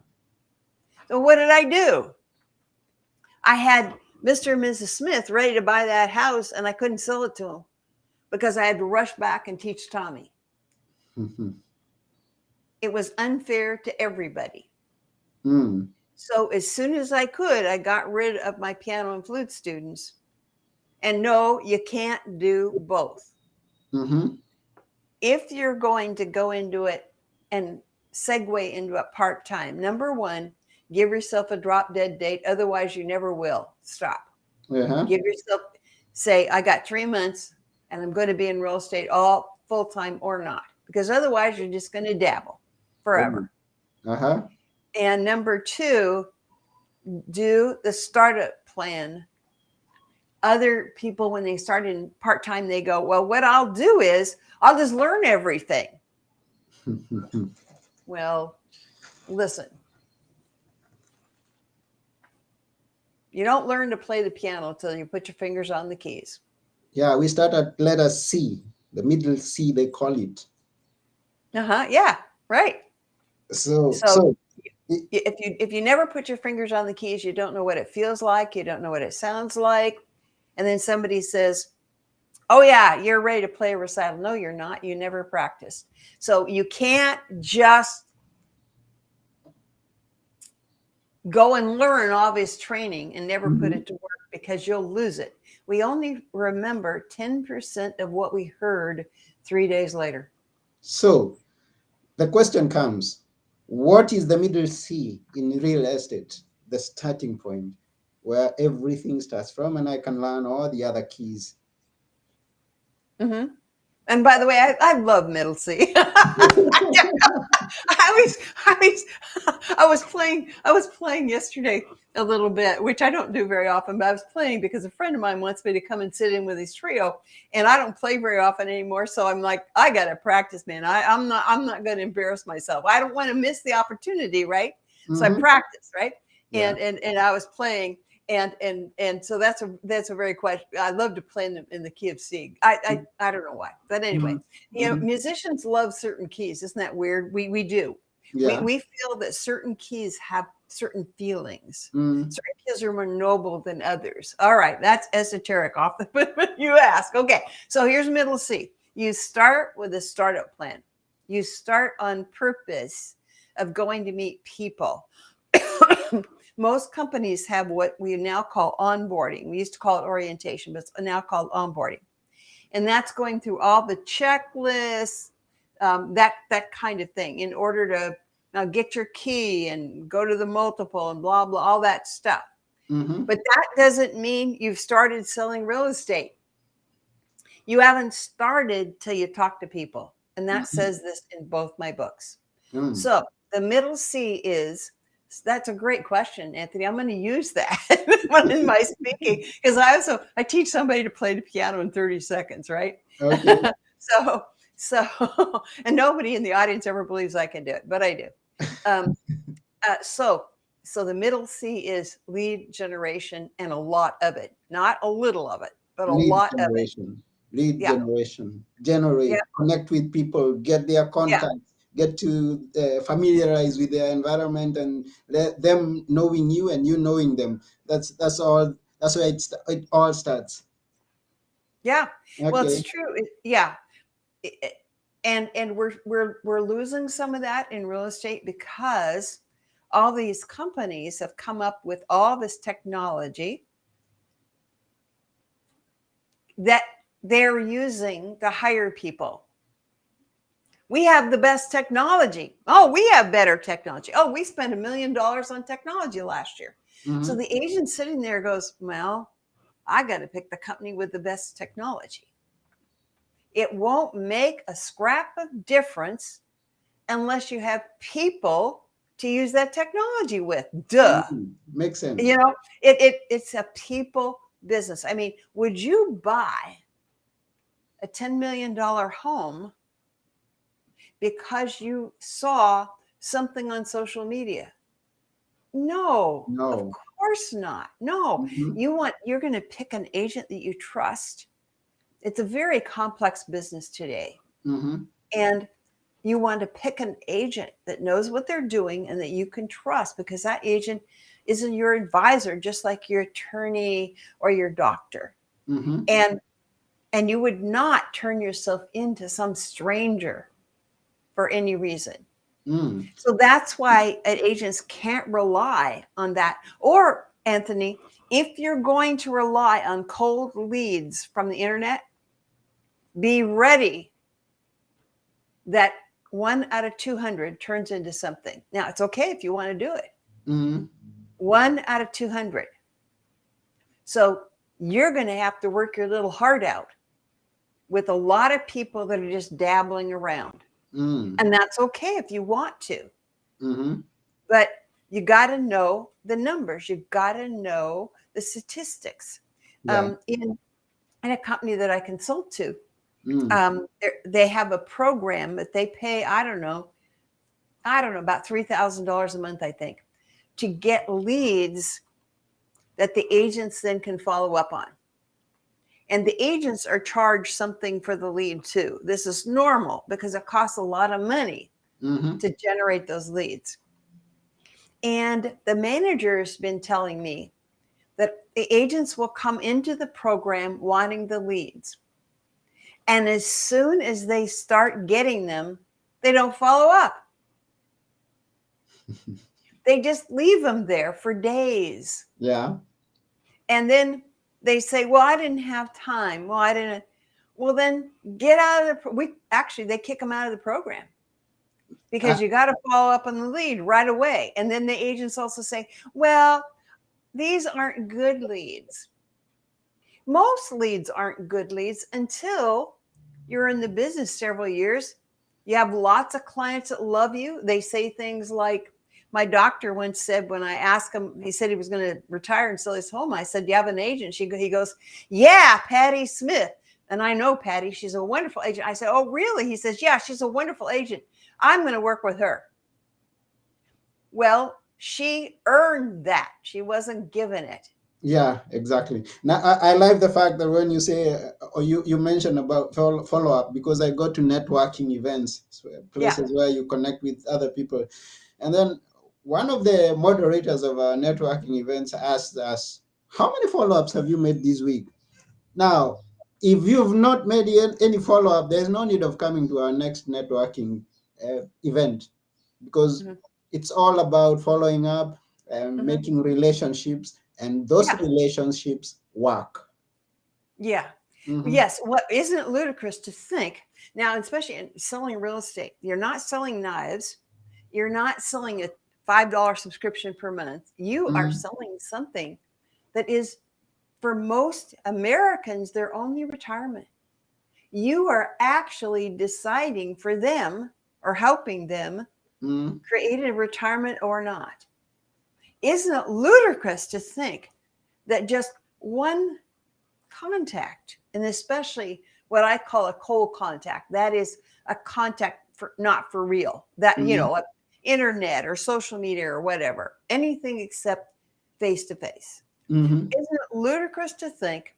So what did I do? I had Mr. and Mrs. Smith ready to buy that house, and I couldn't sell it to them because I had to rush back and teach Tommy. Mm-hmm. It was unfair to everybody. Mm. So as soon as I could, I got rid of my piano and flute students. And no, you can't do both. Mm-hmm. If you're going to go into it and segue into it part time, number one, give yourself a drop dead date. Otherwise, you never will. Stop. Uh-huh. Give yourself, say, I got 3 months and I'm going to be in real estate all full time or not, because otherwise you're just going to dabble Oh. forever. Uh-huh. And number two, do the startup plan. Other people, when they start in part time, they go, well, what I'll do is I'll just learn everything. Well, listen, you don't learn to play the piano until you put your fingers on the keys. Yeah, we start at letter C, the middle C they call it. Uh-huh. Yeah, right. So So so i- if you never put your fingers on the keys, you don't know what it feels like, you don't know what it sounds like. And then somebody says, oh yeah, you're ready to play a recital. No, you're not. You never practiced. So you can't just go and learn all this training and never put Mhm. it to work, because you'll lose it. We only remember 10% of what we heard 3 days later. So the question comes, what is the middle C in real estate? The starting point where everything starts from, and I can learn all the other keys. Hmm. And by the way, I love middle C. I was, I was, I was playing yesterday a little bit, which I don't do very often, but I was playing because a friend of mine wants me to come and sit in with his trio, and I don't play very often anymore. So I'm like, I got to practice, man. I'm not going to embarrass myself. I don't want to miss the opportunity, right? So I Hmm. practice, right? Yeah. And I was playing, and so that's a very question. I love to play in the key of C. I don't know why, but anyway, Hmm. Hmm. musicians love certain keys. Isn't that weird? We do. We Yeah. we feel that certain keys have certain feelings. Mm. Certain keys are more noble than others. All right, that's esoteric off the but you ask. Okay, so here's middle C. You start with a startup plan. You start on purpose of going to meet people. Most companies have what we now call onboarding. We used to call it orientation, but it's now called onboarding, and that's going through all the checklists, that kind of thing, in order to now get your key and go to the multiple and blah blah, all that stuff. Hmm. But that doesn't mean you've started selling real estate. You haven't started till you talk to people, and that Hmm. says this in both my books. Mm. So the middle C is, that's a great question, Anthony. I'm going to use that in my speaking, because I teach somebody to play the piano in 30 seconds, right? Okay. so so and nobody in the audience ever believes I can do it, but I do. Um, so the middle C is lead generation, and a lot of it, not a little of it, but a Lead lot of it. generation. Lead Yeah, generation. yeah, Generate, connect with people, get their yeah, contacts, get to familiarize with their environment, and let them knowing you and you knowing them. That's all. That's where it all starts. yeah. Well, it's Okay. true. Yeah. And we're losing some of that in real estate, because all these companies have come up with all this technology that they're using to hire people. We have the best technology. Oh, we have better technology. Oh, we spent $1 million on technology last year. So Hmm. the agent sitting there goes, well, I got to pick the company with the best technology. It won't make a scrap of difference unless you have people to use that technology with. Duh. Makes You sense. know, it's a people business. I mean, would you buy a $10 million home because you saw something on social media? No, of No. course not. No, Hmm. you're going to pick an agent that you trust. It's a very complex business today. Hmm. And you want to pick an agent that knows what they're doing and that you can trust, because that agent isn't your advisor, just like your attorney or your doctor. Hmm. And and you would not turn yourself into some stranger for any reason. Mm. So that's why agents can't rely on that. Or, Anthony, if you're going to rely on cold leads from the internet, be ready that 1 out of 200 turns into something. Now, it's okay if you want to do it. Mm. 1 out of 200. So you're going to have to work your little heart out with a lot of people that are just dabbling around. Mm. And that's okay if you want to. Mm-hmm. But you got to know the numbers. You got to know the statistics. Yeah. In a company that I consult to, Mm. they have a program that they pay, about $3,000 a month, I think, to get leads that the agents then can follow up on. And the agents are charged something for the lead too. This is normal because it costs a lot of money Mm-hmm. to generate those leads. And the manager has been telling me that the agents will come into the program wanting the leads. And as soon as they start getting them, they don't follow up. They just leave them there for days. Yeah. And then they say, well, I didn't have time. Well, I didn't. Well, then get out of they kick them out of the program because Uh, you got to follow up on the lead right away. And then the agents also say, well, these aren't good leads. Most leads aren't good leads until you're in the business several years. You have lots of clients that love you. They say things like, my doctor once said, when I asked him, he said he was going to retire and sell his home. I said, do you have an agent? He goes, yeah, Patty Smith. And I know Patty, she's a wonderful agent. I said, oh, really? He says, yeah, she's a wonderful agent. I'm going to work with her. Well, she earned that. She wasn't given it. yeah, exactly. Now, I like the fact that when you say, or you mentioned about follow up, because I go to networking events, so Yeah. places where you connect with other people. And then one of the moderators of our networking events asked us, how many follow ups have you made this week? Now, if you've not made any follow up, there's no need of coming to our next networking event, because Mm-hmm. it's all about following up and Mm-hmm. making relationships, and those Yeah. relationships work. Yeah. Mm-hmm. Yes. What isn't it ludicrous to think now, especially in selling real estate, you're not selling knives, you're not selling a $5 subscription per month. You are Mm-hmm. selling something that is, for most Americans, their only retirement. You are actually deciding for them or helping them Mm-hmm. create a retirement or not. Isn't it ludicrous to think that just one contact, and especially what I call a cold contact, that is a contact for not for real, that, Mm-hmm. internet or social media or whatever, anything except face to face. Mm-hmm. Isn't it ludicrous to think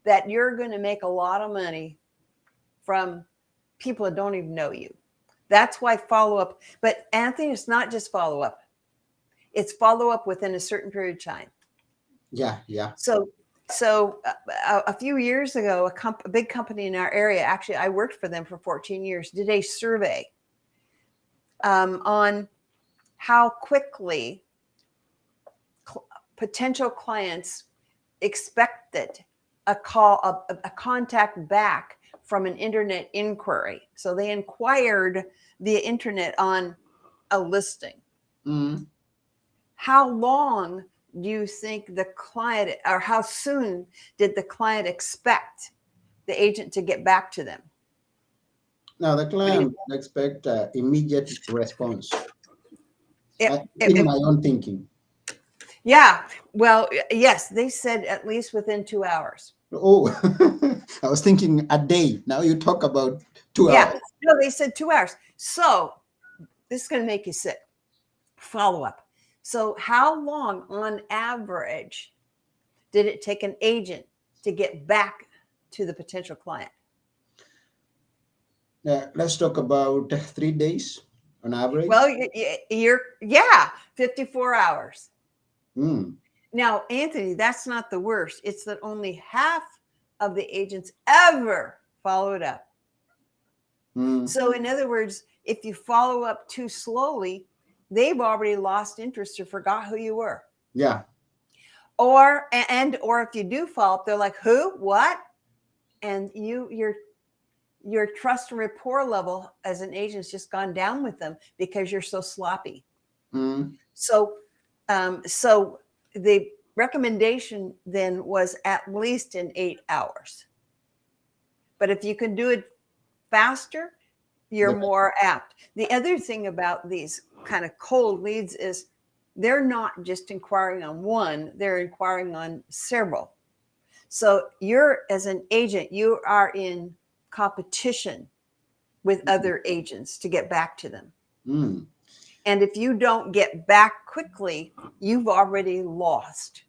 that you're going to make a lot of money from people that don't even know you? That's why follow up. But Anthony, it's not just follow up, it's follow up within a certain period of time. Yeah, yeah. So a few years ago, a big company in our area, actually, I worked for them for 14 years, did a survey on how quickly potential clients expected a call, a contact back from an internet inquiry. So they inquired via internet on a listing. Mm-hmm. How long do you think the client, or how soon did the client expect the agent to get back to them? Now, the What do you client expect immediate response. think? In my own thinking. Yeah. Well, yes, they said at least within 2 hours. Oh, I was thinking a day. Now you talk about two Yeah. hours. No, they said 2 hours. So this is going to make you sick. Follow up. So, how long on average did it take an agent to get back to the potential client? Let's talk about 3 days on Well, average. yeah, 54 hours. Mm. Now, Anthony, that's not the worst. It's that only half of the agents ever followed up. Mm. So, in other words, if you follow up too slowly, they've already lost interest or forgot who you were. Yeah. Or if you do follow up, they're like, who, what? And your trust and rapport level as an agent's just gone down with them because you're so sloppy. Mm. So, so the recommendation then was at least in 8 hours. But if you can do it faster, you're The, more apt. The other thing about these kind of cold leads is they're not just inquiring on one, they're inquiring on several. So you're, as an agent, you are in competition with other agents to get back to them. mm, And if you don't get back quickly, you've already lost.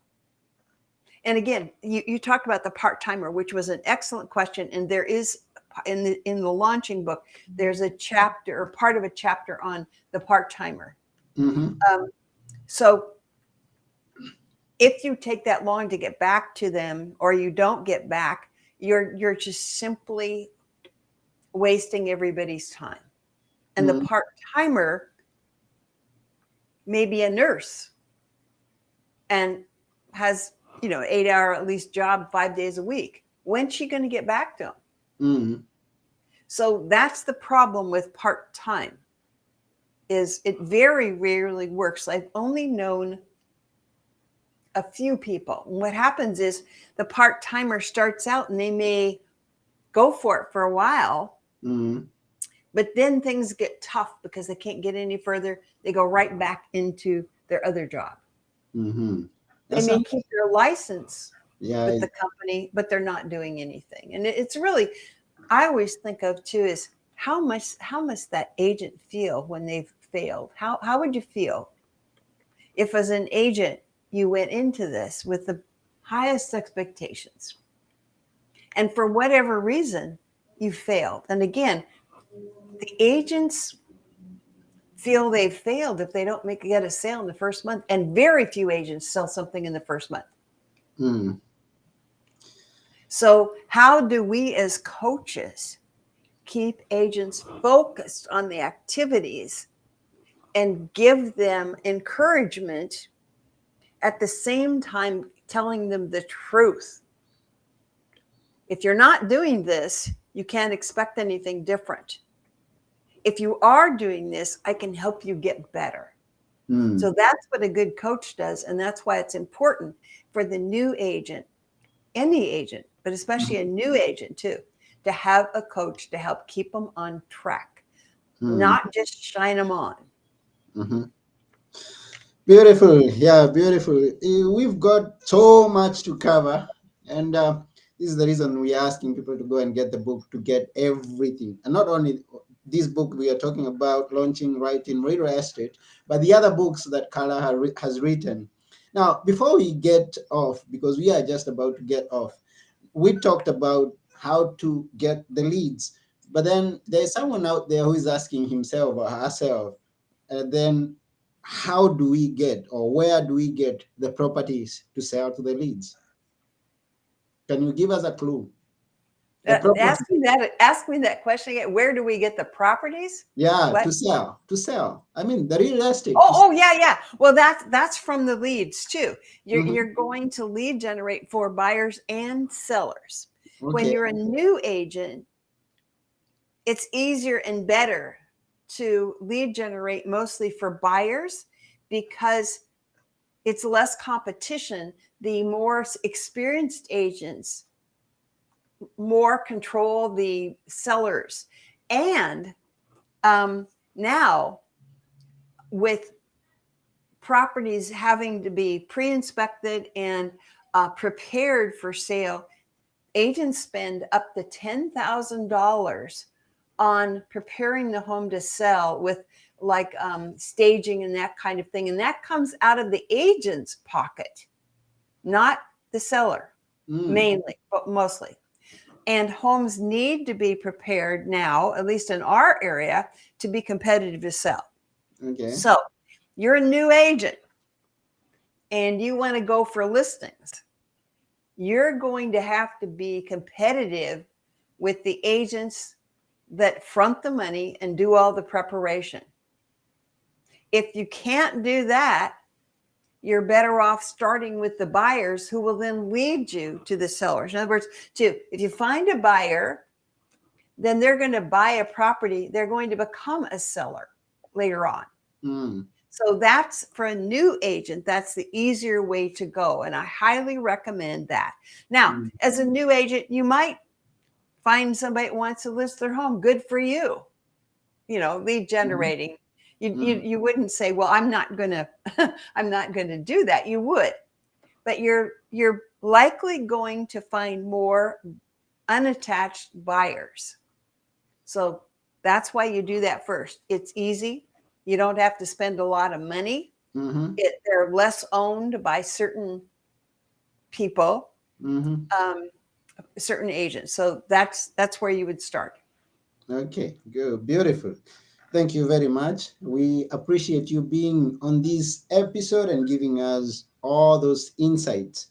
And again, you talked about the part timer, which was an excellent question. And there is in the launching book, there's a chapter or part of a chapter on the part timer. mm-hmm, So if you take that long to get back to them, or you don't get back, you're just simply wasting everybody's time. And the mm, part timer may be a nurse and has 8 hour at least job 5 days a week. When's she going to get back to them? mm, So that's the problem with part time. Is it very rarely works. I've only known a few people. What happens is the part timer starts out and they may go for it for a while, mm, but then things get tough because they can't get any further. They go right back into their other job. mm-hmm. They That's may keep their license yeah. with the company, but they're not doing anything. And it's really, I always think of too is how must that agent feel when they've failed? How would you feel if, as an agent, you went into this with the highest expectations, and for whatever reason you failed? And again, the agents feel they've failed if they don't get a sale in the first month, and very few agents sell something in the first month. Mm, So how do we as coaches keep agents focused on the activities and give them encouragement, at the same time telling them the truth? If you're not doing this, you can't expect anything different. If you are doing this, I can help you get better. mm, So that's what a good coach does. And that's why it's important for the new agent, any agent, but especially a new agent too, to have a coach to help keep them on track, mm, not just shine them on. mm-hmm. Beautiful. Yeah, beautiful. We've got so much to cover. And this is the reason we're asking people to go and get the book to get everything. And not only this book we are talking about launching right in real estate, but the other books that Carla has written. Now, before we get off, because we are just about to get off, we talked about how to get the leads. But then there's someone out there who is asking himself or herself, and then how do we get, or where do we get the properties to sell to the leads? Can you give us a clue? The property, Ask me that question again. Where do we get the properties? yeah, What? to sell. I mean, the real estate. Oh, yeah, yeah. Well, that's from the leads too. Mhm. You're going to lead generate for buyers and sellers. When Okay. you're a new agent, it's easier and better to lead generate mostly for buyers because it's less competition. The more experienced agents more control the sellers. And now, with properties having to be pre-inspected and prepared for sale, agents spend up to $10,000 on preparing the home to sell, with like staging and that kind of thing. And that comes out of the agent's pocket, not the seller, Mm, mainly, but mostly. And homes need to be prepared now, at least in our area, to be competitive to sell. okay. So you're a new agent and you want to go for listings. You're going to have to be competitive with the agents that front the money and do all the preparation. If you can't do that, you're better off starting with the buyers, who will then lead you to the sellers. In other words, too, if you find a buyer, then they're going to buy a property. They're going to become a seller later on. Mm, So that's for a new agent, that's the easier way to go. And I highly recommend that. Now, Mm, as a new agent, you might find somebody that wants to list their home. Good for you. Lead mhm, generating. You, you, mhm, you wouldn't say, well, I'm not going to, I'm not going to do that. You would, but you're likely going to find more unattached buyers. So that's why you do that first. It's easy. You don't have to spend a lot of money. mhm, They're less owned by certain people, mhm. um, certain agents. So that's where you would start. Okay, good, beautiful. Thank you very much. We appreciate you being on this episode and giving us all those insights.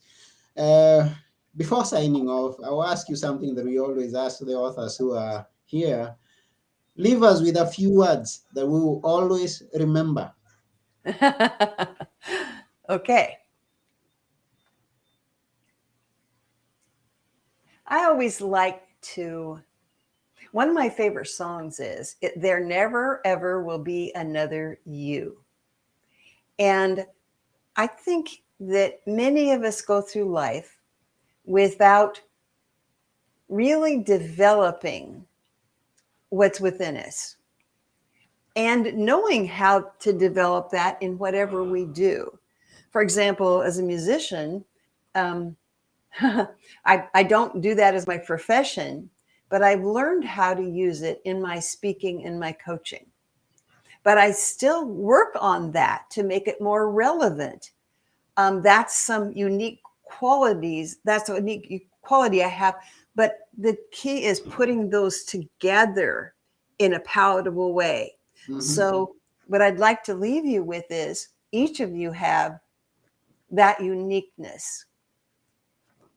Uh, Before signing off, I'll ask you something that we always ask the authors who are here. Leave us with a few words that we will always remember. Okay. I always like to, one of my favorite songs is There Never Ever Will Be Another You. And I think that many of us go through life without really developing what's within us and knowing how to develop that in whatever we do. For example, as a musician, um, I don't do that as my profession, but I've learned how to use it in my speaking and my coaching. But I still work on that to make it more relevant. That's some unique qualities. That's a unique quality I have. But the key is putting those together in a palatable way. Mhm, So, what I'd like to leave you with is each of you have that uniqueness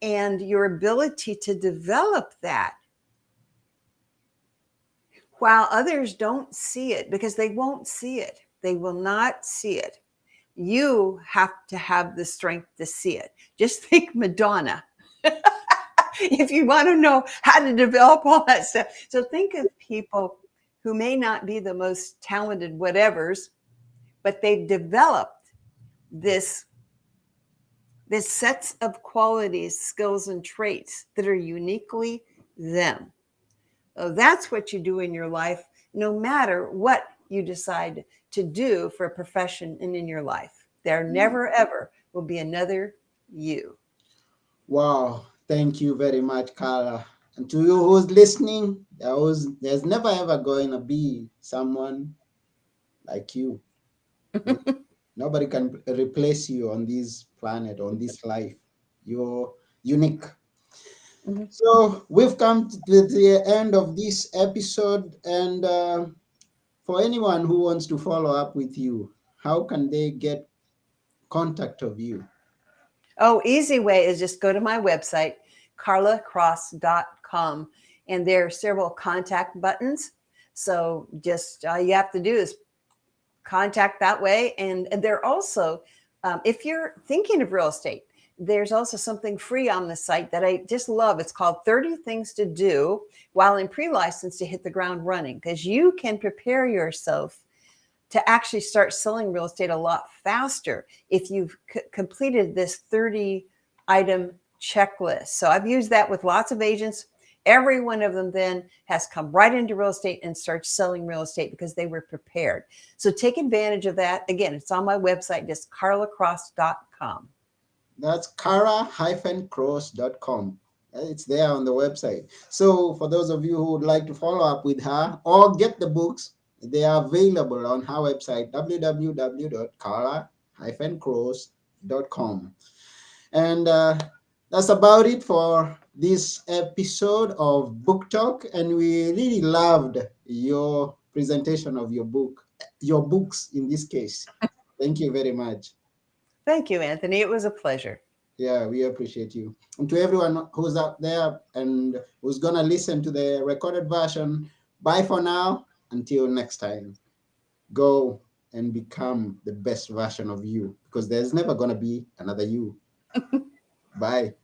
and your ability to develop that while others don't see it because they won't see it. They will not see it. You have to have the strength to see it. Just think Madonna. If you want to know how to develop all that stuff. So think of people who may not be the most talented whatevers, but they've developed this this sets of qualities, skills, and traits that are uniquely them. So that's what you do in your life, no matter what you decide to do for a profession and in your life. There mhm. never, ever will be another you. Wow, thank you very much, Carla. And to you who's listening, there's never ever going to be someone like you. Nobody can replace you on this planet, on this life. You're unique. Mhm. So we've come to the end of this episode, and for anyone who wants to follow up with you, how can they get contact of you? Oh, easy way is just go to my website, carlacross.com, and there are several contact buttons. So just all you have to do is contact that way. And they're also, if you're thinking of real estate, there's also something free on the site that I just love. It's called 30 Things to Do while in pre license to hit the ground running, because you can prepare yourself to actually start selling real estate a lot faster if you've completed this 30 item checklist. So I've used that with lots of agents. Every one of them then has come right into real estate and starts selling real estate because they were prepared. So take advantage of that. Again, it's on my website, just carlacross.com. That's kara-cross.com. It's there on the website. So for those of you who would like to follow up with her or get the books, they are available on her website, www.kara-cross.com. And that's about it for this episode of Book Talk. And we really loved your presentation of your books in this case. Thank you very much. Thank you, Anthony. It was a pleasure. Yeah, we appreciate you. And to everyone who's out there and who's going to listen to the recorded version, bye for now. Until next time, go and become the best version of you because there's never going to be another you. Bye.